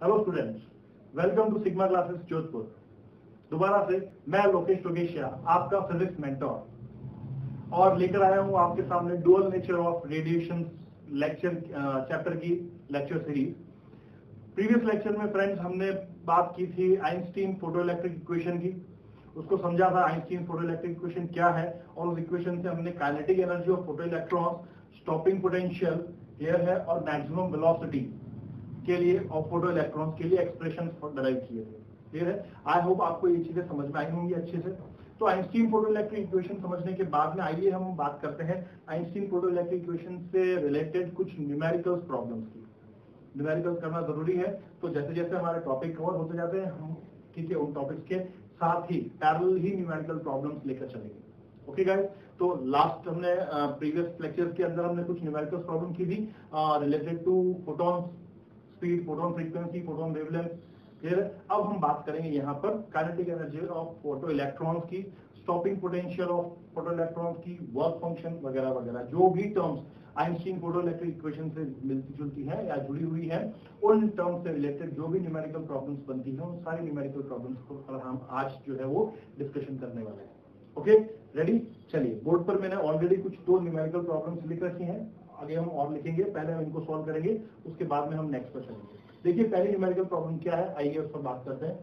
Hello students, welcome to Sigma classes Jodhpur. दोबारा से मैं लोकेश टोगेशिया, आपका फिजिक्स मेंटोर, और लेकर आया हूं आपके सामने dual nature of radiation lecture chapter की लेक्चर सीरीज। प्रीवियस लेक्चर में फ्रेंड्स हमने बात की थी आइंस्टीन फोटोइलेक्ट्रिक इक्वेशन की, उसको समझा था आइंस्टीन फोटोइलेक्ट्रिक इक्वेशन क्या है, और उस इक्वेशन से हमने kinetic energy of photoelectron, stopping potential here है, और मैक्सिमम वेलोसिटी के लिए और फोटो इलेक्ट्रॉन्स के लिए एक्सप्रेशन डराइव किए थे। क्लियर है? आई होप आपको ये चीजें समझ में आई होंगी अच्छे से। तो आइंस्टीन फोटो इलेक्ट्रिक इक्वेशन समझने के बाद में आइए हम बात करते हैं आइंस्टीन फोटो इलेक्ट्रिक इक्वेशन से रिलेटेड कुछ न्यूमेरिकल प्रॉब्लम्स की। न्यूमेरिकल करना जरूरी है, तो जैसे जैसे हमारे टॉपिक कवर होते जाते हैं हम ठीक है उन टॉपिक्स के साथ ही पैरेलल ही न्यूमेरिकल प्रॉब्लम्स लेकर चलेंगे। ओके गाइस, तो लास्ट हमने प्रीवियस लेक्चर के अंदर हमने कुछ न्यूमेरिकल प्रॉब्लम की थी related to photon speed, photon frequency, photon wavelength. फिर अब हम बात करेंगे यहाँ पर kinetic energy of photoelectrons की, stopping potential of photoelectrons की, वर्क फंक्शन वगैरह वगैरह, जो भी terms Einstein photoelectric equation से मिलती जुलती है या जुड़ी हुई है, उन टर्म्स से रिलेटेड जो भी न्यूमेरिकल प्रॉब्लम्स बनती है, उन सारी न्यूमेरिकल प्रॉब्लम्स को हम आज जो है वो डिस्कशन करने वाले हैं। Okay, ready? चलिए, बोर्ड पर मैंने ऑलरेडी कुछ दो न्यूमेरिकल प्रॉब्लम्स लिख रखी हैं, आगे हम और लिखेंगे, पहले हम इनको सॉल्व करेंगे, उसके बाद में हम नेक्स्ट पर चलेंगे। देखिए पहली न्यूमेरिकल प्रॉब्लम क्या है, आइए उस पर बात करते हैं।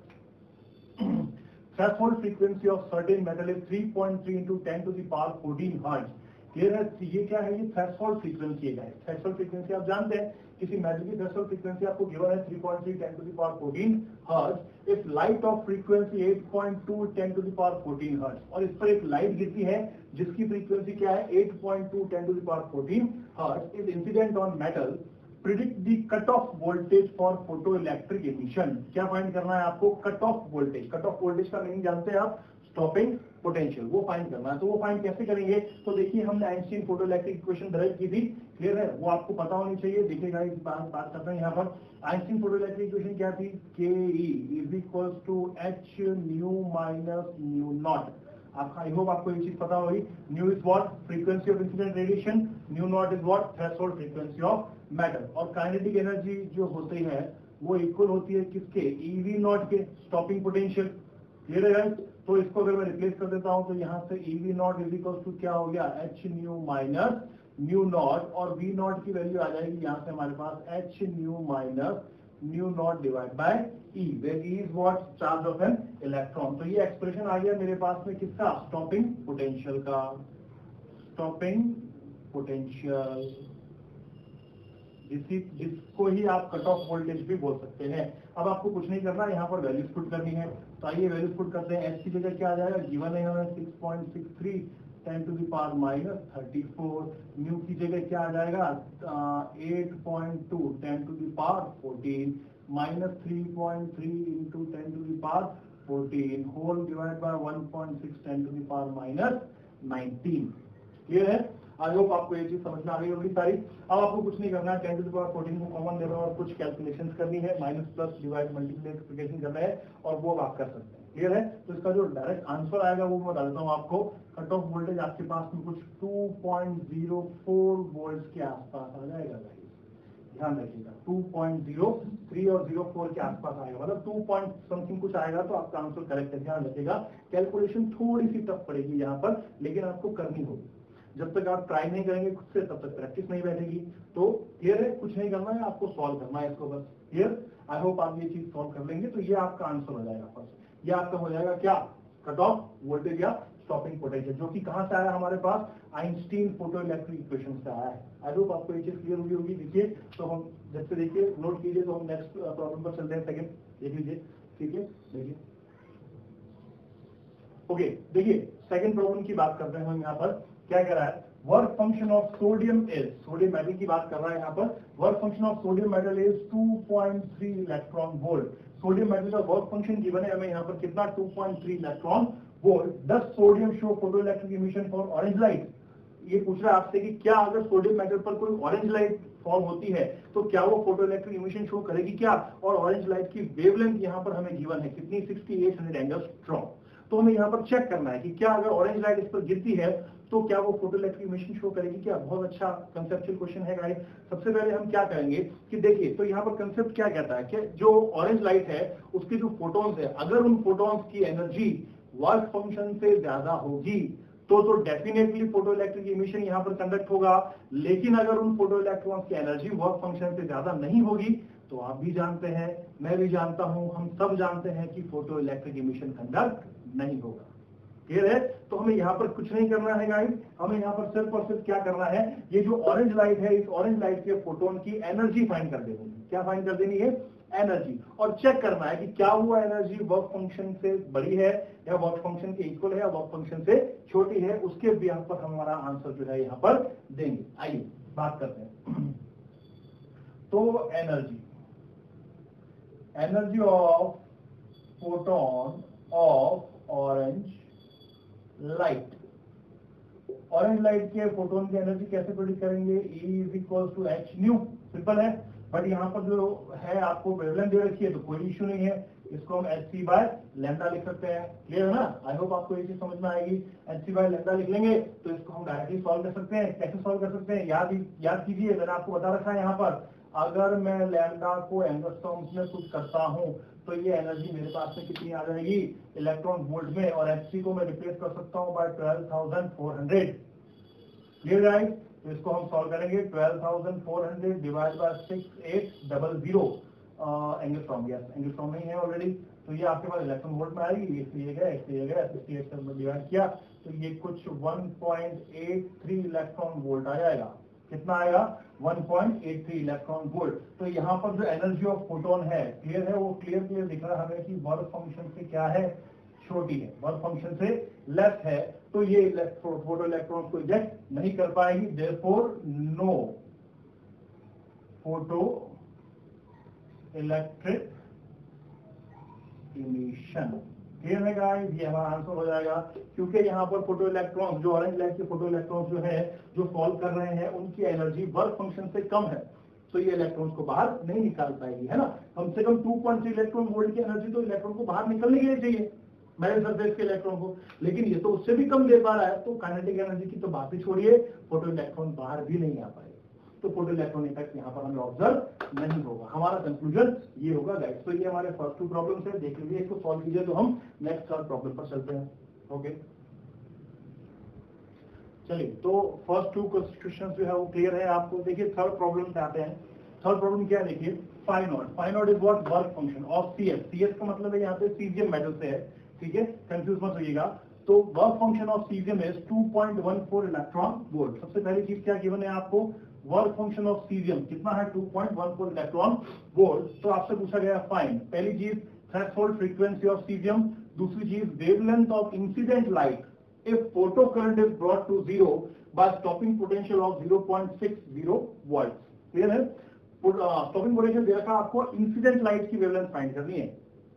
Threshold frequency of certain metal is 3.3 into 10 to the power 14 hertz. Clear है? ये क्या है? ये थ्रेशोल्ड फ्रीक्वेंसी है। थ्रेशोल्ड फ्रीक्वेंसी आप जानते हैं, किसी मेटल की थ्रेशोल्ड फ्रीक्वेंसी आपको गिवन है 3.3 10 to the power 14 hertz. If light of frequency 8.2 10 to the power 14 hertz, और इस पर एक लाइट गिरती है जिसकी फ्रीक्वेंसी क्या है 8.2 10 to the power 14 hertz, is incident on metal, predict the cut off voltage for photo electric emission. क्या फाइंड करना है आपको? Cut off voltage. Cut off voltage का मीनिंग जानते हैं आप? स्टॉपिंग पोटेंशियल, वो फाइंड करना है। तो वो फाइंड कैसे करेंगे? तो देखिए हमने Einstein photoelectric equation derive की थी, क्लियर है? वो आपको पता होनी चाहिए। देखिएगा इस बात करते हैं यहाँ पर आइंस्टीन फोटो इलेक्ट्रिक इक्वेशन क्या थी? K E is equal to H nu minus nu naught. आपका आई होप आपको ये चीज पता होगी। Nu is what? Frequency of incident radiation, nu naught is what? Threshold frequency of matter. और kinetic energy जो होती है वो इक्वल होती है किसके? ईवी नॉट के, स्टॉपिंग पोटेंशियल। क्लियर है गाइस? तो इसको अगर मैं रिप्लेस कर देता हूं तो यहाँ से eV naught is equal to क्या हो गया? H nu minus nu naught, और वी नॉट की वैल्यू आ जाएगी यहाँ से हमारे पास h nu minus nu naught divide by e, where e is what? Charge of an electron. तो ये एक्सप्रेशन आ गया मेरे पास में किसका? स्टॉपिंग पोटेंशियल का। स्टॉपिंग पोटेंशियल, जिसको ही आप कट ऑफ वोल्टेज भी बोल सकते हैं। अब आपको कुछ नहीं करना, यहाँ पर वैल्यूज पुट करनी है। तो आइए वैल्यूज पुट करते हैं। एच की जगह क्या आ जाएगा? गिवन है हमें 6.63 10 to the power minus 34। New की जगह क्या आ जाएगा? 8.2 10 to the power 14 minus 3.3 into 10 to the power 14 whole divide by 1.6 10 to the power minus 19। Clear है? आई होप आपको ये चीज समझ में आ गई होगी सारी। अब आपको कुछ नहीं करना है, 10 to the power 14 को कॉमन ले लो और कुछ कैलकुलेशंस करनी है, माइनस प्लस डिवाइड मल्टीप्लिकेशन करना है, और वो आप कर सकते हैं। क्लियर है? तो इसका जो डायरेक्ट आंसर आएगा वो मैं बता देता हूँ आपको। कट ऑफ वोल्टेज आपके पास में कुछ 2.04 वोल्ट के आसपास आ जाएगा। ध्यान रखिएगा 2.03 और 04 के आसपास आएगा, मतलब 2 पॉइंट समथिंग कुछ आएगा तो आपका आंसर करेक्ट है। ध्यान रखिएगा, कैलकुलेशन थोड़ी सी टफ पड़ेगी यहाँ पर, लेकिन आपको करनी होगी। जब तक आप ट्राई नहीं करेंगे खुद से तब तक प्रैक्टिस नहीं बैठेगी। तो क्लियर है? कुछ नहीं करना है, आपको सॉल्व करना है इसको बस। क्लियर? आई होप आप ये चीज सॉल्व कर लेंगे तो ये आपका आंसर हो जाएगा। फर्स्ट ये आपका हो जाएगा क्या? कट ऑफ वोल्टेज या स्टॉपिंग पोटेंशियल, जो कि कहां से आया हमारे पास? आइंस्टीन फोटो इलेक्ट्रिक इक्वेशन से आया है। आई होप आपको ये चीज क्लियर हुई होगी। देखिए तो हम जब से देखिए नोट कीजिए, तो हम नेक्स्ट प्रॉब्लम पर चलते हैं। सेकंड देख लीजिए, ठीक है? देखिए ओके, देखिए सेकंड प्रॉब्लम की बात करते हैं हम। यहाँ पर क्या कह रहा है? Work function of sodium is, sodium metal की बात कर रहा है यहाँ पर। Work function of sodium metal is 2.3 electron volt. Sodium metal का वर्क फंक्शन गिवन है हमें यहाँ पर कितना? 2.3 electron volt. Does sodium show photo electric emission for orange light. ये पूछ रहा है आपसे कि क्या अगर सोडियम मेटल पर कोई ऑरेंज लाइट फॉर्म होती है तो क्या वो फोटो इलेक्ट्रिक इमिशन शो करेगी क्या? और ऑरेंज लाइट की वेवलेंथ यहाँ पर हमें गिवन है कितनी? 6800 एंगस्ट्रॉम। तो हमें यहाँ पर चेक करना है कि क्या अगर ऑरेंज लाइट इस पर गिरती है तो क्या वो फोटो इलेक्ट्रिक इमिशन शो करेगी क्या? बहुत अच्छा कंसेप्चुअल क्वेश्चन है गाइस। सबसे पहले हम क्या करेंगे कि देखिए, तो यहाँ पर कंसेप्ट क्या कहता है कि जो ऑरेंज लाइट है उसके जो फोटोन्स है, अगर उन फोटोन्स की एनर्जी वर्क फंक्शन से ज्यादा होगी तो डेफिनेटली फोटो इलेक्ट्रिक इमिशन यहाँ पर कंडक्ट होगा। लेकिन अगर उन फोटो इलेक्ट्रॉन्स की एनर्जी वर्क फंक्शन से ज्यादा नहीं होगी तो आप भी जानते हैं, मैं भी जानता हूं, हम सब जानते हैं कि फोटो इलेक्ट्रिक इमिशन कंडक्ट नहीं होगा। क्लियर है? तो हमें यहाँ पर कुछ नहीं करना है गाइस, हमें यहाँ पर सिर्फ और सिर्फ क्या करना है, ये जो ऑरेंज लाइट है इस ऑरेंज लाइट के फोटोन की एनर्जी फाइंड कर देनी है। क्या फाइंड कर देनी है? एनर्जी। और चेक करना है कि क्या हुआ एनर्जी वर्क फंक्शन से बड़ी है या वर्क फंक्शन के इक्वल है या वर्क फंक्शन से छोटी है। उसके बिहाफ पर हमारा आंसर जो है यहाँ पर देंगे। आइए बात करते हैं। तो energy of photon of orange light, orange light के फोटोन की एनर्जी कैसे प्रोड्यूस करेंगे? E is equal to H nu. Simple है, बट यहाँ पर जो है आपको वेवलेंथ दे रखी है तो कोई इश्यू नहीं है, इसको हम hc बाय लैम्डा लिख सकते हैं। क्लियर है ना? आई होप आपको ये चीज समझ में आएगी। hc बाय लैम्डा लिख लेंगे तो इसको हम डायरेक्टली सॉल्व कर सकते हैं। कैसे सॉल्व कर सकते हैं? याद कीजिए, मैंने आपको बता रखा है यहाँ पर, अगर मैं लैम्डा को एंगस्ट्रॉम टर्म्स में पुट करता हूँ तो ये एनर्जी मेरे पास में कितनी आ जाएगी? इलेक्ट्रॉन वोल्ट में। और hc को मैं रिप्लेस कर सकता हूँ बाय 12,400। Clear guys? तो इसको हम सॉल्व करेंगे। 12,400 divide by 6800 angstrom. Yes, angstrom नहीं है ऑलरेडी, तो ये आपके पास इलेक्ट्रॉन वोल्ट में आएगी। इसलिए गया 68 से डिवाइड किया तो ये कुछ 1.83 इलेक्ट्रॉन वोल्ट आ जाएगा। कितना आएगा? 1.83 इलेक्ट्रॉन वोल्ट। तो यहाँ पर जो एनर्जी ऑफ फोटोन है, क्लियर है, वो क्लियर दिख रहा है हमें कि वर्क फंक्शन से क्या है? छोटी है, वर्क फंक्शन से लेस है। तो ये फोटो इलेक्ट्रॉन को इजेक्ट नहीं कर पाएगी, therefore no photoelectric emission. Clear है गाइस? ये हमारा आंसर हो जाएगा, क्योंकि यहाँ पर फोटो इलेक्ट्रॉन, जो ऑरेंज लाइट के फोटो इलेक्ट्रॉन जो है जो सॉल्व कर रहे हैं, उनकी एनर्जी वर्क फंक्शन से कम है, तो ये इलेक्ट्रॉन्स को बाहर नहीं निकाल पाएगी, है ना। कम से कम 2.3 इलेक्ट्रॉन वोल्ट की एनर्जी तो इलेक्ट्रॉन को बाहर निकलने के लिए चाहिए, मेरे सरफेस के इलेक्ट्रॉन को, लेकिन ये तो उससे भी कम दे पा रहा है। तो काइनेटिक एनर्जी की तो बात ही छोड़िए, फोटो इलेक्ट्रॉन बाहर भी नहीं आ पाएगा, तो फोटो इलेक्ट्रॉन इफेक्ट यहाँ पर हमें ऑब्जर्व नहीं होगा। हमारा कंक्लूजन ये होगा गाइस। तो ये हमारे फर्स्ट 2 प्रॉब्लम्स है, देख लीजिए, इसको सॉल्व कीजिए तो हम नेक्स्ट 3rd प्रॉब्लम पर चलते हैं। ओके, चलिए, तो फर्स्ट 2 क्वेश्चन जो है वो क्लियर है आपको। देखिए 3rd प्रॉब्लम पे आते हैं। 3rd प्रॉब्लम क्या है? देखिए, phi naught is what? Work function of CS का मतलब है यहाँ पे सीजियम मेटल से है, ठीक है, कंफ्यूज मत होइएगा। तो work function of caesium is 2.14 electron volt. सबसे पहली चीज क्या गिवन है आपको? वर्क फंक्शन ऑफ सीजियम कितना है? 2.14 इलेक्ट्रॉन वोल्ट। तो आपसे पूछा गया फाइंड, पहली चीज थ्रेशोल्ड फ्रीक्वेंसी ऑफ सीजियम, दूसरी चीज wavelength of incident light if photo current is brought to 0 by stopping potential of 0.60 volts। Clear है? स्टॉपिंग पोटेंशियल दे रखा आपको, इंसिडेंट लाइट की वेवलेंथ फाइंड करनी है।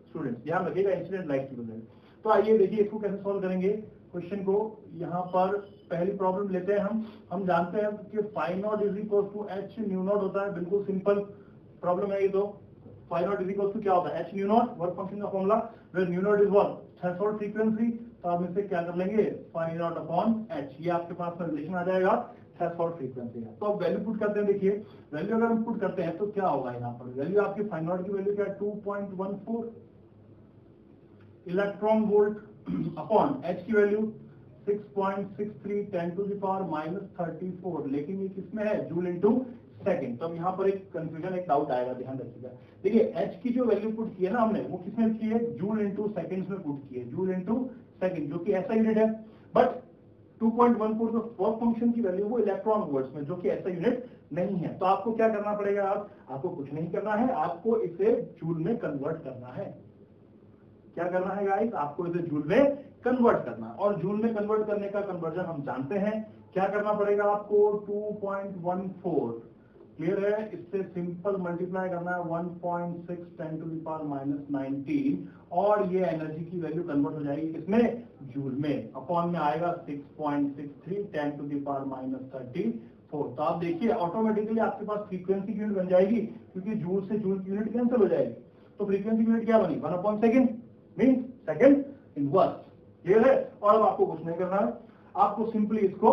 स्टूडेंट्स ध्यान रखिएगा, इंसिडेंट लाइट की वेवलेंथ। तो आइए देखिए इसको कैसे सॉल्व करेंगे क्वेश्चन को। यहाँ पर पहली प्रॉब्लम लेते हैं हम जानते हैं कि phi naught is equal to H nu naught होता है। बिल्कुल सिंपल प्रॉब्लम है ये। तो phi naught is equal to क्या होता है? H nu naught, work function का formula, where nu naught is what? Threshold frequency. तो आप इसे क्या कर लेंगे? फाई नॉट अपॉन एच, ये आपके पास में रिलेशन आ जाएगा, थ्रेशोल्ड फ्रीक्वेंसी है। तो अब वैल्यू पुट करते हैं। देखिए वैल्यू अगर हम पुट करते हैं तो क्या होगा यहाँ पर? वैल्यू आपकी फाई नॉट की वैल्यू क्या है? 2.14 इलेक्ट्रॉन वोल्ट अपॉन एच की वैल्यू 6.63 10 to the power -34। लेकिन ये किसमें है? Joule into second. तो अब यहाँ पर एक कंफ्यूजन, एक डाउट आएगा, ध्यान रखिएगा। देखिए एच की जो वैल्यू पुट की है ना हमने, वो किसमें की है? जूल इनटू सेकंड्स में पुट की है, जूल इनटू सेकंड, जो कि ऐसा यूनिट है। बट 2.14 जो वर्क फंक्शन की वैल्यू वो इलेक्ट्रॉन वोल्ट्स में, जो कि ऐसा यूनिट नहीं है। तो आपको क्या करना पड़ेगा? आपको कुछ नहीं करना है, आपको इसे जूल में कन्वर्ट करना है। क्या करना है गाइस? आपको इसे जूल में कन्वर्ट करना, और जूल में कन्वर्ट करने का कन्वर्जन हम जानते हैं। क्या करना पड़ेगा आपको? 2.14, क्लियर है? इससे सिंपल मल्टीप्लाई करना है 1.6 10 to the power -19, और ये एनर्जी की वैल्यू कन्वर्ट हो जाएगी किसमें? जूल में। अपॉन में आएगा 6.63 10 to the power -34। तो आप देखिए ऑटोमेटिकली आपके पास फ्रीक्वेंसी की यूनिट बन जाएगी, क्योंकि जूल से जूल की यूनिट कैंसिल हो जाएगी। तो फ्रीक्वेंसी की यूनिट क्या बनी? 1/2 second, mean second inverse. Clear है? और अब आपको कुछ नहीं करना है, आपको सिंपली इसको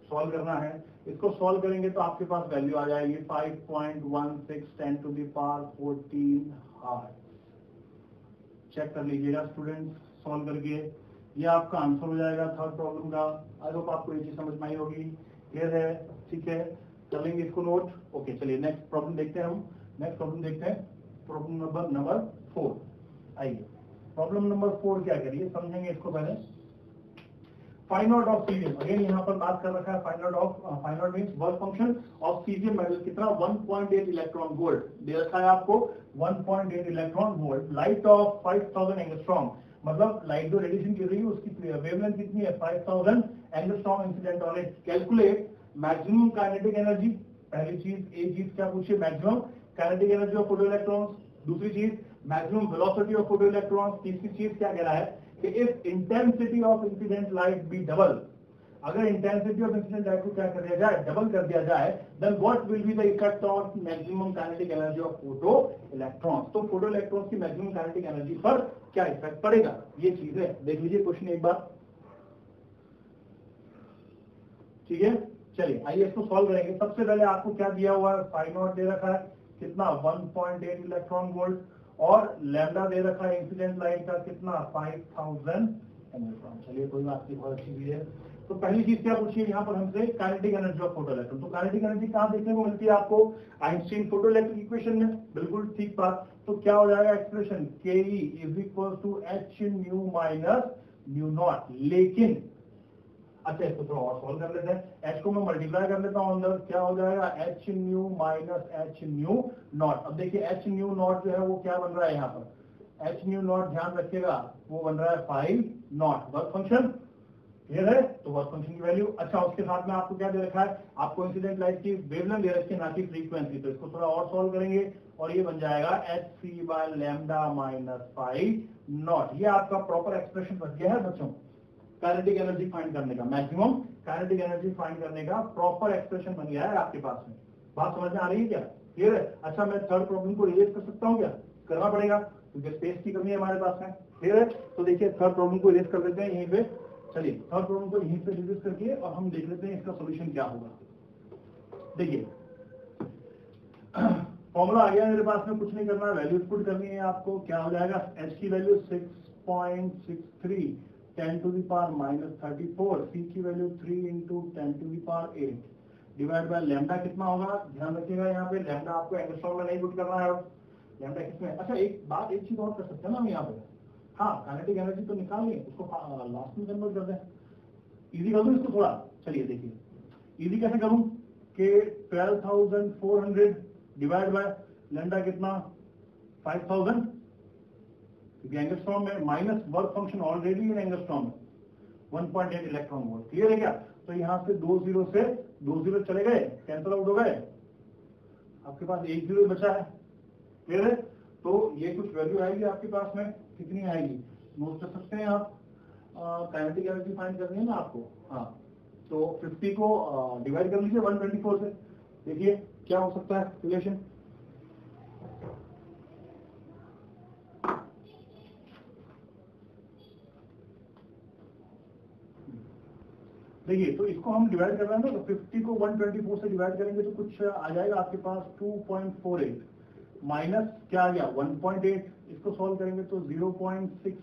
सॉल्व करना है। इसको सॉल्व करेंगे तो आपके पास वैल्यू आ जाएगी 5.16 10 टू द पावर 14 हार्ट्ज। चेक कर लीजिएगा स्टूडेंट्स सॉल्व करके, ये आपका आंसर हो जाएगा थर्ड प्रॉब्लम का। आई होप आपको ये चीज समझ में आई होगी, क्लियर है, ठीक है, कर लेंगे इसको नोट। ओके चलिए नेक्स्ट प्रॉब्लम देखते हैं हम। नेक्स्ट प्रॉब्लम देखते हैं, प्रॉब्लम नंबर 4। आइए प्रॉब्लम नंबर 4 क्या करिए समझेंगे इसको पहले। Find out of caesium, again यहाँ पर बात कर रखा है find out means work function of caesium metal, कितना 1.8 इलेक्ट्रॉन वोल्ट दे रखा है आपको, 1.8 electron volt, light of 5000 angstrom, मतलब लाइट जो रेडिएशन गिर रही है उसकी वेवलेंथ कितनी है 5000 angstrom incident on it. Calculate maximum kinetic energy, पहली चीज एक चीज क्या पूछिए, maximum kinetic energy of photo electrons, दूसरी चीज maximum velocity of photoelectrons, तीसरी चीज क्या कह रहा है कि if intensity of incident light be double, अगर इंटेंसिटी ऑफ इंसिडेंट लाइट को क्या कर दिया जाए, डबल कर दिया जाए, then what will be the effect of maximum kinetic energy of photoelectrons. तो फोटो इलेक्ट्रॉन्स की मैक्सिमम काइनेटिक एनर्जी पर क्या इफेक्ट पड़ेगा, ये चीज है। देख लीजिए क्वेश्चन एक बार, ठीक है। चलिए आइए इसको सॉल्व करेंगे। सबसे पहले आपको क्या दिया हुआ है, फाइव नॉट दे रखा है कितना 1.8 इलेक्ट्रॉन वोल्ट, और लैम्डा दे रखा है इंसिडेंट लाइट का कितना 5000 एंगस्ट्रॉम। चलिए कोई बात नहीं, बहुत अच्छी चीज है। तो पहली चीज क्या पूछिए यहाँ पर हमसे, kinetic energy of photo electron. तो काइनेटिक एनर्जी कहाँ देखने को मिलती है आपको, आइंस्टीन फोटो इलेक्ट्रिक इक्वेशन में, बिल्कुल ठीक बात। तो क्या हो जाएगा expression, K is equal to H nu minus nu naught. लेकिन अच्छा इसको थोड़ा और सॉल्व कर लेते हैं, एच को मैं मल्टीप्लाई कर लेता हूं अंदर, क्या हो जाएगा H nu minus H nu not. अब देखिए एच न्यू नॉट जो है वो क्या बन रहा है यहाँ पर, एच न्यू नॉट ध्यान रखिएगा वो बन रहा है 5 नॉट, वर्क फंक्शन क्लियर है। तो वर्क फंक्शन की वैल्यू, अच्छा उसके साथ में आपको क्या दे रखा है, आपको इंसिडेंट लाइट की वेवलेंथ दे रखी है ना कि फ्रीक्वेंसी। तो इसको थोड़ा और सॉल्व करेंगे और ये बन जाएगा H C by lambda minus 5 naught. ये आपका प्रॉपर एक्सप्रेशन बन गया है बच्चों, काइनेटिक एनर्जी फाइंड करने का, मैक्सिमम काइनेटिक एनर्जी फाइंड करने का प्रॉपर एक्सप्रेशन बन गया है आपके पास में। बात समझ में आ रही है क्या, क्लियर है। अच्छा मैं थर्ड प्रॉब्लम को रिलेट कर सकता हूँ क्या, करना पड़ेगा क्योंकि स्पेस की कमी है हमारे पास में, क्लियर है। तो देखिए थर्ड प्रॉब्लम को रिलेट कर देते हैं यहीं पे। चलिए थर्ड प्रॉब्लम को यहीं पे रिलेट करके और हम देख लेते हैं इसका सोल्यूशन क्या होगा। देखिए फॉर्मूला आ गया मेरे पास में, कुछ नहीं करना है, वैल्यूज पुट करनी है आपको। क्या हो जाएगा, एच की value 6.63 10 to the power minus 34, C की value 3 into 10 to the power 8 divide by lambda कितना होगा, ध्यान रखिएगा यहाँ पे लैम्डा आपको एंगस्ट्रॉम में नहीं पुट करना है, लैम्डा किसमें। अच्छा एक बात, एक चीज और कर सकते हैं ना हम यहाँ पे, हाँ काइनेटिक एनर्जी तो निकाल लें, उसको लास्ट में कन्वर्ट कर दें, इजी कर दूं इसको थोड़ा। चलिए देखिए इजी कैसे करूं कि 12,400 डिवाइड बाय लैम्डा कितना 5,000, क्योंकि एंगस्ट्रॉम में minus work function already in angstrom में 1.8 इलेक्ट्रॉन वोल्ट, क्लियर है क्या। तो यहाँ से 2 जीरो से 2 जीरो चले गए, कैंसिल आउट हो गए, आपके पास 1 जीरो बचा है, क्लियर है। तो ये कुछ वैल्यू आएगी आपके पास में, कितनी आएगी नोट कर सकते हैं आप, काइनेटिक एनर्जी फाइंड करनी है ना आपको, हाँ। तो 50 को डिवाइड कर लीजिए 124 से, देखिए क्या हो सकता है रिलेशन। देखिए तो इसको हम डिवाइड कर रहे हैं ना, तो 50 को 124 से डिवाइड करेंगे तो कुछ आ जाएगा आपके पास 2.48 माइनस क्या आ गया 1.8, इसको सॉल्व करेंगे तो 0.6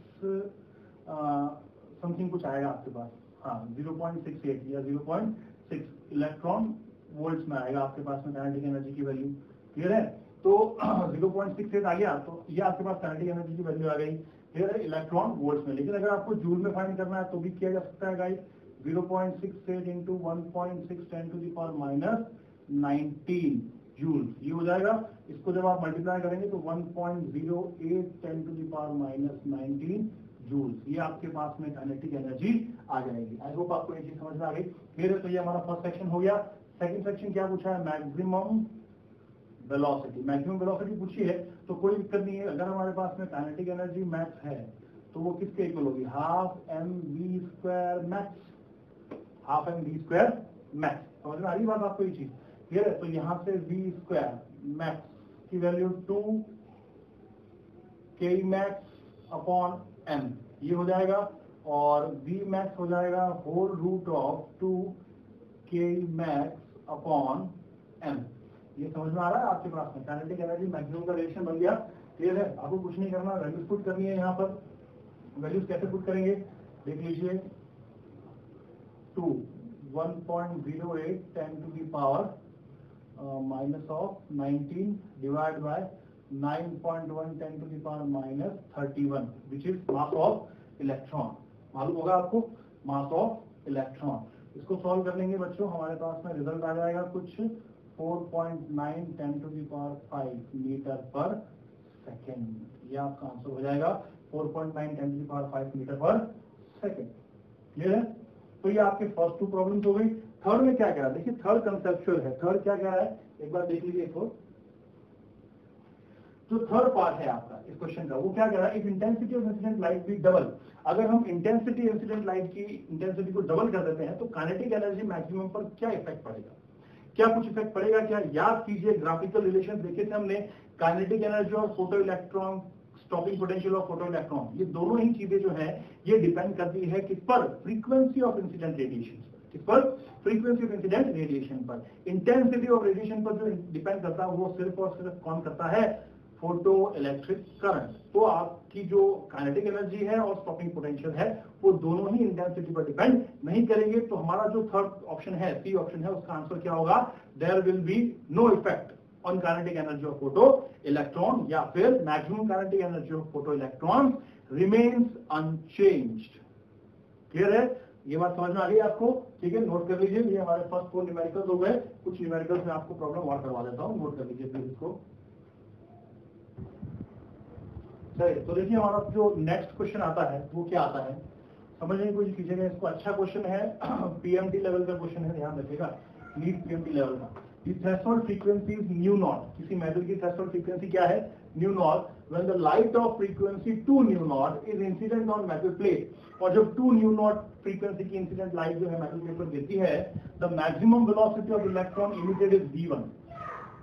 समथिंग कुछ आएगा आपके पास, हाँ 0.68 या 0.6 इलेक्ट्रॉन वोल्ट्स में आएगा आपके पास में काइनेटिक एनर्जी की वैल्यू, क्लियर है। तो 0.68 आ गया, तो ये आपके पास काइनेटिक एनर्जी की वैल्यू आ गई, क्लियर है, इलेक्ट्रॉन वोल्ट्स में। लेकिन अगर आपको जूल में फाइंड करना है तो भी किया जा सकता है guys, 0.68 into 1.6 10 to the power minus 19 joule, ये हो जाएगा। इसको जब आप मल्टीप्लाई करेंगे तो 1.08 10 to the power minus 19 joule, ये आपके पास में काइनेटिक एनर्जी आ जाएगी। आई होप आपको ये चीज समझ में आ गई, क्लियर है। तो ये हमारा फर्स्ट सेक्शन हो गया। सेकंड सेक्शन क्या पूछा है, मैक्सिमम वेलोसिटी, मैक्सिमम वेलोसिटी पूछी है तो कोई दिक्कत नहीं है। अगर हमारे पास में काइनेटिक एनर्जी मैक्स है तो वो किसके इक्वल होगी, half M V square max, half M V square max, समझ में आ रही बात आपको ये चीज, क्लियर है। तो यहाँ से वी स्क्वायर मैक्स की वैल्यू 2 के मैक्स अपॉन एम, ये हो जाएगा। और वी मैक्स हो जाएगा होल रूट ऑफ 2 के मैक्स अपॉन एम। ये समझ में आ रहा है आपके पास में? काइनेटिक एनर्जी मैक्सिमम का रिलेशन बन गया। क्लियर है? आपको कुछ नहीं करना, वैल्यूज पुट करनी है। यहाँ पर वैल्यूज कैसे पुट करेंगे देख लीजिए। 2 1.08 10 to the power minus of 19 divided by 9.1 10 to the power minus 31 which is mass of electron। मालूम होगा आपको मास ऑफ इलेक्ट्रॉन। इसको सॉल्व कर लेंगे बच्चों, हमारे पास में रिजल्ट आ जाएगा कुछ 4.9 10 to the power 5 मीटर पर सेकेंड। ये आपका आंसर हो जाएगा 4.9 10 to the power 5 मीटर पर सेकेंड। क्लियर है? तो ये आपके फर्स्ट 2 प्रॉब्लम्स हो गई। थर्ड में क्या कह रहा है देखिए, थर्ड कंसेप्चुअल है। थर्ड क्या कह रहा है एक बार देख लीजिए। इसको जो थर्ड पार्ट है आपका इस क्वेश्चन का, वो क्या कह रहा है, if intensity of incident light be double, अगर हम इंटेंसिटी इंसिडेंट लाइट की इंटेंसिटी को डबल कर देते हैं तो काइनेटिक एनर्जी मैक्सिमम पर क्या इफेक्ट पड़ेगा? क्या कुछ इफेक्ट पड़ेगा क्या? याद कीजिए ग्राफिकल रिलेशन देखे थे हमने, काइनेटिक एनर्जी और photo electron, stopping potential of photo electron, ये दोनों ही चीजें जो है ये डिपेंड करती है किस पर? Frequency of incident radiation. किस पर? फ्रीक्वेंसी ऑफ इंसिडेंट रेडिएशन पर। इंटेंसिटी ऑफ रेडिएशन पर जो डिपेंड करता है वो सिर्फ और सिर्फ कौन करता है? Photo electric current. तो आपकी जो काइनेटिक एनर्जी है और स्टॉपिंग पोटेंशियल है वो दोनों ही इंटेंसिटी पर डिपेंड नहीं करेंगे। तो हमारा जो थर्ड ऑप्शन है, सी ऑप्शन है, उसका आंसर क्या होगा? There will be no effect on kinetic energy of photoelectron, या फिर maximum kinetic energy of photoelectron remains unchanged. Clear है? ये बात समझ में आ गई आपको? ठीक है, नोट कर लीजिए। ये हमारे फर्स्ट 4 न्यूमेरिकल्स हो गए। कुछ न्यूमेरिकल्स में आपको प्रॉब्लम और करवा देता हूँ, नोट कर लीजिए प्लीज इसको। चलिए, तो देखिए हमारा जो नेक्स्ट क्वेश्चन आता है वो क्या आता है, समझने की कोशिश कीजिएगा इसको। अच्छा क्वेश्चन है, पीएमटी लेवल का क्वेश्चन है, ध्यान रखिएगा, नीट पीएमटी लेवल का। The threshold frequency is nu naught। किसी मेटल की थ्रेशोल्ड फ्रीक्वेंसी क्या है? nu naught। When the light of frequency 2 nu naught is incident on metal plate, और जब 2 nu naught फ्रीक्वेंसी की इंसिडेंट लाइट जो है मेटल प्लेट पर गिरती है, the maximum velocity of electron emitted is v1।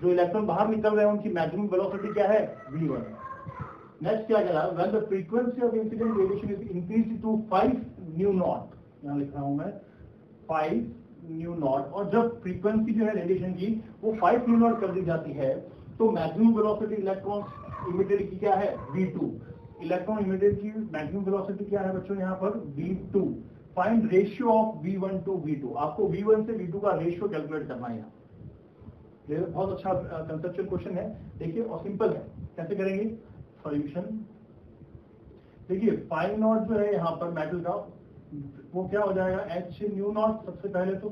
जो इलेक्ट्रॉन बाहर निकल रहे हैं उनकी मैक्सिमम वेलोसिटी क्या है? v1। नेक्स्ट क्या कह रहा है? When the frequency of incident radiation is increased to 5 nu naught, यहाँ लिख रहा हूं मैं 5 न्यू नॉट, और जब फ्रीक्वेंसी जो है रेडिएशन की वो 5 न्यू नॉट कर दी जाती है तो मैक्सिमम वेलोसिटी इलेक्ट्रॉन इमिटेड की क्या है? v2। इलेक्ट्रॉन इमिटेड की मैक्सिमम वेलोसिटी क्या है बच्चों? यहाँ पर v2। Find ratio of v1 to v2। आपको v1 से v2 का रेशियो कैलकुलेट करना है। यहाँ बहुत अच्छा कंसेप्चुअल क्वेश्चन है, देखिए, और सिंपल है। कैसे करेंगे सॉल्यूशन? देखिए फाई नॉट जो है यहाँ पर मेटल का वो क्या हो जाएगा? एच न्यू नॉट सबसे पहले तो,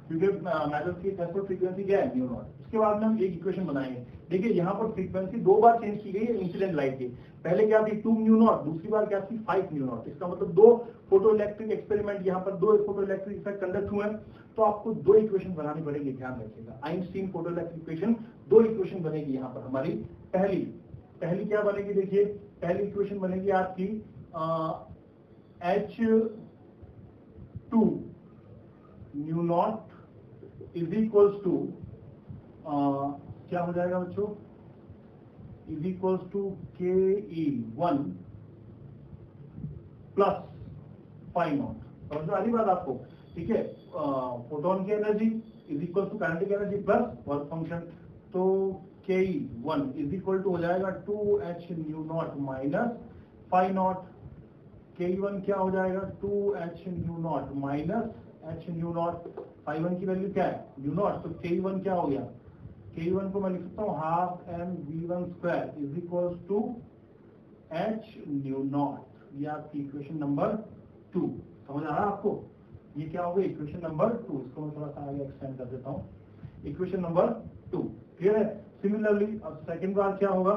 क्योंकि मेटल की थ्रेशोल्ड फ्रीक्वेंसी क्या है? Nu not. उसके बाद में हम एक इक्वेशन बनाएंगे। देखिए यहाँ पर फ्रीक्वेंसी 2 बार चेंज की गई है इंसिडेंट लाइट की। पहले क्या थी? 2 न्यू नॉट, दूसरी बार क्या थी? 5 न्यू नॉट। इसका मतलब 2 फोटो इलेक्ट्रिक एक्सपेरिमेंट, यहाँ पर 2 फोटो इलेक्ट्रिक इफेक्ट कंडक्ट हुए हैं। तो आपको 2 इक्वेशन बनानी पड़ेगी, ध्यान रखिएगा। Einstein photoelectric equation, 2 equation बनेगी यहाँ पर हमारी। पहली क्या बनेगी? देखिए पहली इक्वेशन बनेगी आपकी H2 nu naught is equals to क्या हो जाएगा बच्चों? Is equals to KE1 plus phi naught. समझ में आ रही बात आपको? ठीक है, फोटोन की energy is equal to kinetic energy plus work function. तो KE1 इज इक्वल टू हो जाएगा 2H nu naught minus phi naught. K1 क्या हो जाएगा? 2H nu naught minus H nu naught. Phi 1 की वैल्यू क्या है? Nu naught. तो K1 क्या हो गया? K1 को मैं लिख सकता हूँ half m v1 square is equal to H nu naught. ये आपकी इक्वेशन नंबर 2। समझ आ रहा है आपको? ये क्या होगा? Equation number 2। इसको मैं थोड़ा सा आगे एक्सटेंड कर देता हूँ। इक्वेशन नंबर 2 क्लियर है? सिमिलरली अब सेकंड बार क्या होगा?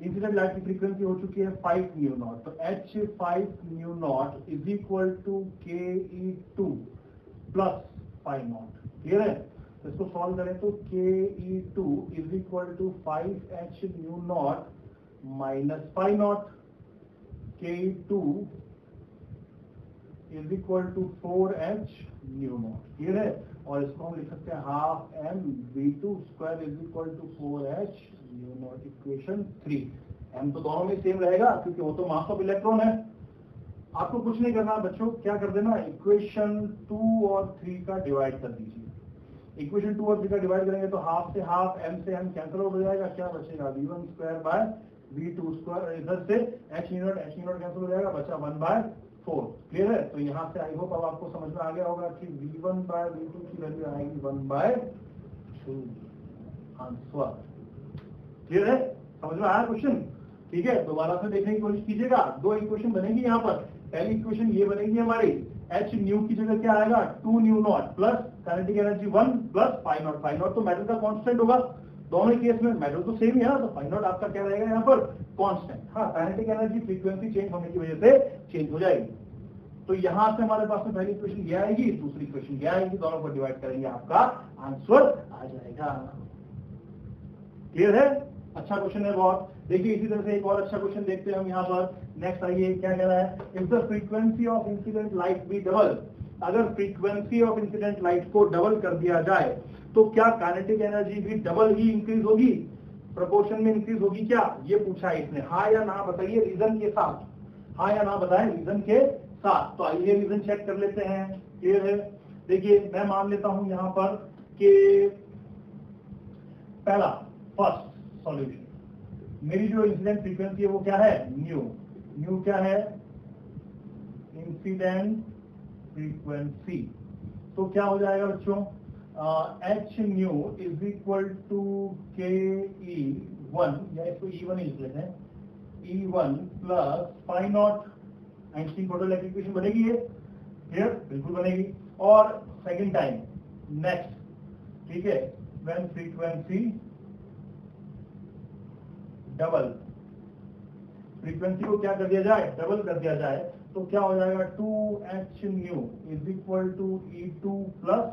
इंसिडेंट लाइट की फ्रीक्वेंसी हो चुकी है 5 न्यू नॉट। तो H5 nu naught is equal to KE2 plus phi naught. Clear है? तो इसको सॉल्व करें तो KE2 is equal to 5H nu naught minus phi naught. KE2 is equal to 4H nu naught. Clear है? और इसको हम लिख सकते हैं half m v2 square is equal to 4H nu naught. Equation 3। m तो दोनों में सेम रहेगा क्योंकि वो तो मास ऑफ इलेक्ट्रॉन है। आपको कुछ नहीं करना बच्चों, क्या कर देना, इक्वेशन 2 और 3 का डिवाइड कर दीजिए। इक्वेशन 2 और 3 का डिवाइड करेंगे तो हाफ से हाफ, m से m कैंसिल हो जाएगा, क्या बचेगा v1 square by v2 square, इधर से h नॉट कैंसिल हो जाएगा, बचा 1/4। क्लियर है? तो यहाँ से आई होप अब आपको समझ में आ गया होगा कि v1 बाय v2 की वैल्यू आएगी 1/2 आंसर। क्लियर है? समझ में आया क्वेश्चन? ठीक है, दोबारा से देखने की कोशिश कीजिएगा। दो इक्वेशन बनेगी यहाँ पर। पहली इक्वेशन ये बनेगी हमारी, h न्यू की जगह क्या आएगा, 2 nu naught plus kinetic energy 1 plus phi naught. Phi naught तो मैटर का कांस्टेंट होगा, दोनों केस में मैटर तो सेम ही है ना, तो फाई नॉट आपका क्या रहेगा यहाँ पर, कांस्टेंट। हाँ, काइनेटिक एनर्जी फ्रीक्वेंसी चेंज होने की वजह से चेंज हो जाएगी। तो यहाँ से हमारे पास में पहली इक्वेशन ये आएगी, दूसरी इक्वेशन ये आएगी, दोनों को डिवाइड करेंगे, आपका आंसर आ जाएगा। क्लियर है? अच्छा क्वेश्चन है बहुत। देखिए इसी तरह से एक और अच्छा क्वेश्चन देखते हैं हम यहाँ पर। नेक्स्ट आइए, क्या कह रहा है, if the frequency of incident light be double, अगर फ्रीक्वेंसी ऑफ इंसिडेंट लाइट को डबल कर दिया जाए तो क्या काइनेटिक एनर्जी भी डबल ही इंक्रीज होगी, प्रोपोर्शन में इंक्रीज होगी क्या, ये पूछा है इसने। हाँ या ना बताइए रीजन के साथ, हाँ या ना बताएं रीजन के साथ। तो आइए रीजन चेक कर लेते हैं। क्लियर है? देखिए मैं मान लेता हूं यहां पर कि पहला फर्स्ट सॉल्यूशन, मेरी जो इंसिडेंट फ्रीक्वेंसी है वो क्या है, न्यू। न्यू क्या है, इंसिडेंट फ्रीक्वेंसी। तो क्या हो जाएगा बच्चों, H nu is equal to K E one, या इसको E1 ही लिख लेते हैं, E1 plus phi naught. Einstein photoelectric equation बनेगी ये? क्लियर? बिल्कुल बनेगी। और सेकंड टाइम नेक्स्ट, ठीक है, व्हेन फ्रीक्वेंसी डबल, फ्रीक्वेंसी को क्या कर दिया जाए, डबल कर दिया जाए, तो क्या हो जाएगा, 2h nu is equal to E2 plus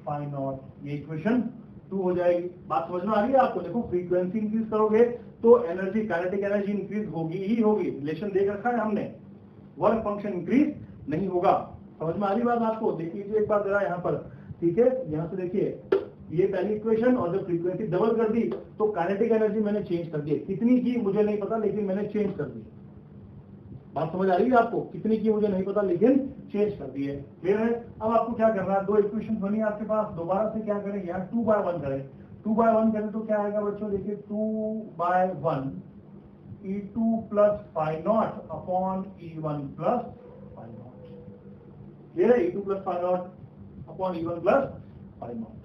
phi naught. ये इक्वेशन 2 हो जाएगी। बात समझ में आ रही है आपको? देखो फ्रीक्वेंसी इंक्रीज करोगे तो एनर्जी, काइनेटिक एनर्जी इंक्रीज होगी ही होगी। रिलेशन देख रखा है हमने, वर्क फंक्शन इंक्रीज नहीं होगा। समझ में आ रही बात आपको? देख लीजिए एक बार जरा यहाँ पर, ठीक है, यहाँ से देखिए, ये पहली इक्वेशन, और जब फ्रीक्वेंसी डबल कर दी तो काइनेटिक एनर्जी मैंने चेंज कर दी। कितनी की मुझे नहीं पता, लेकिन मैंने चेंज कर दी। बात समझ आ रही है आपको? कितनी की मुझे नहीं पता, लेकिन चेंज कर दी है। क्लियर है? अब आपको क्या करना है, दो इक्वेशन बनी आपके पास, दोबारा से क्या करें, यहाँ 2/1 करें। 2/1 करें तो क्या आएगा बच्चों, देखिए 2/1 E2 plus phi not upon E1 plus phi naught. Clear है? E2 plus phi not upon E1 plus phi naught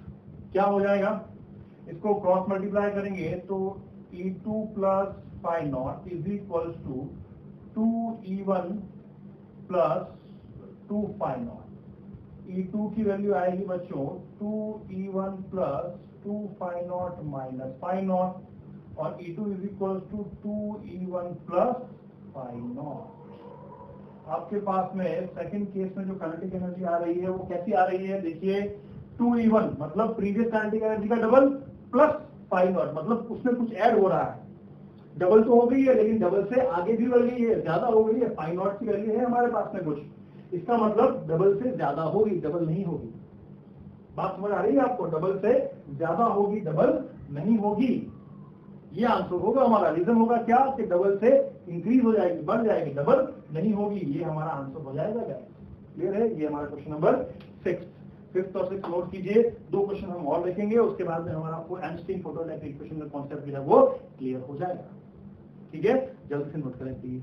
क्या हो जाएगा, इसको क्रॉस मल्टीप्लाई करेंगे तो E2 plus phi naught is equal to 2E1 plus 2 phi naught. E2 की value आएगी बच्चों 2E1 plus 2 phi naught minus phi naught, और E2 is equal to 2E1 plus phi naught. आपके पास में सेकंड केस में जो काइनेटिक एनर्जी आ रही है वो कैसी आ रही है, देखिए 2E1 मतलब प्रीवियस काइनेटिक एनर्जी का डबल प्लस फाई नॉट, मतलब उसमें कुछ ऐड हो रहा है। डबल तो हो गई है, लेकिन डबल से आगे भी बढ़ गई है, ज्यादा हो गई है। फाई नॉट की वैल्यू है हमारे पास में कुछ, इसका मतलब डबल से ज्यादा होगी, डबल नहीं होगी। बात समझ आ रही है आपको? डबल से ज्यादा होगी, डबल नहीं होगी। ये आंसर होगा हमारा। रीजन होगा क्या, कि डबल से इंक्रीज हो जाएगी, बढ़ जाएगी, डबल नहीं होगी। ये हमारा आंसर हो जाएगा। क्लियर है? ये हमारा क्वेश्चन नंबर 6। 5th और 6th नोट कीजिए। दो क्वेश्चन हम और देखेंगे, उसके बाद में हमारा आपको आइंस्टीन फोटोइलेक्ट्रिक इक्वेशन का कॉन्सेप्ट जो है वो क्लियर हो जाएगा। ठीक है, जल्दी से नोट करें प्लीज।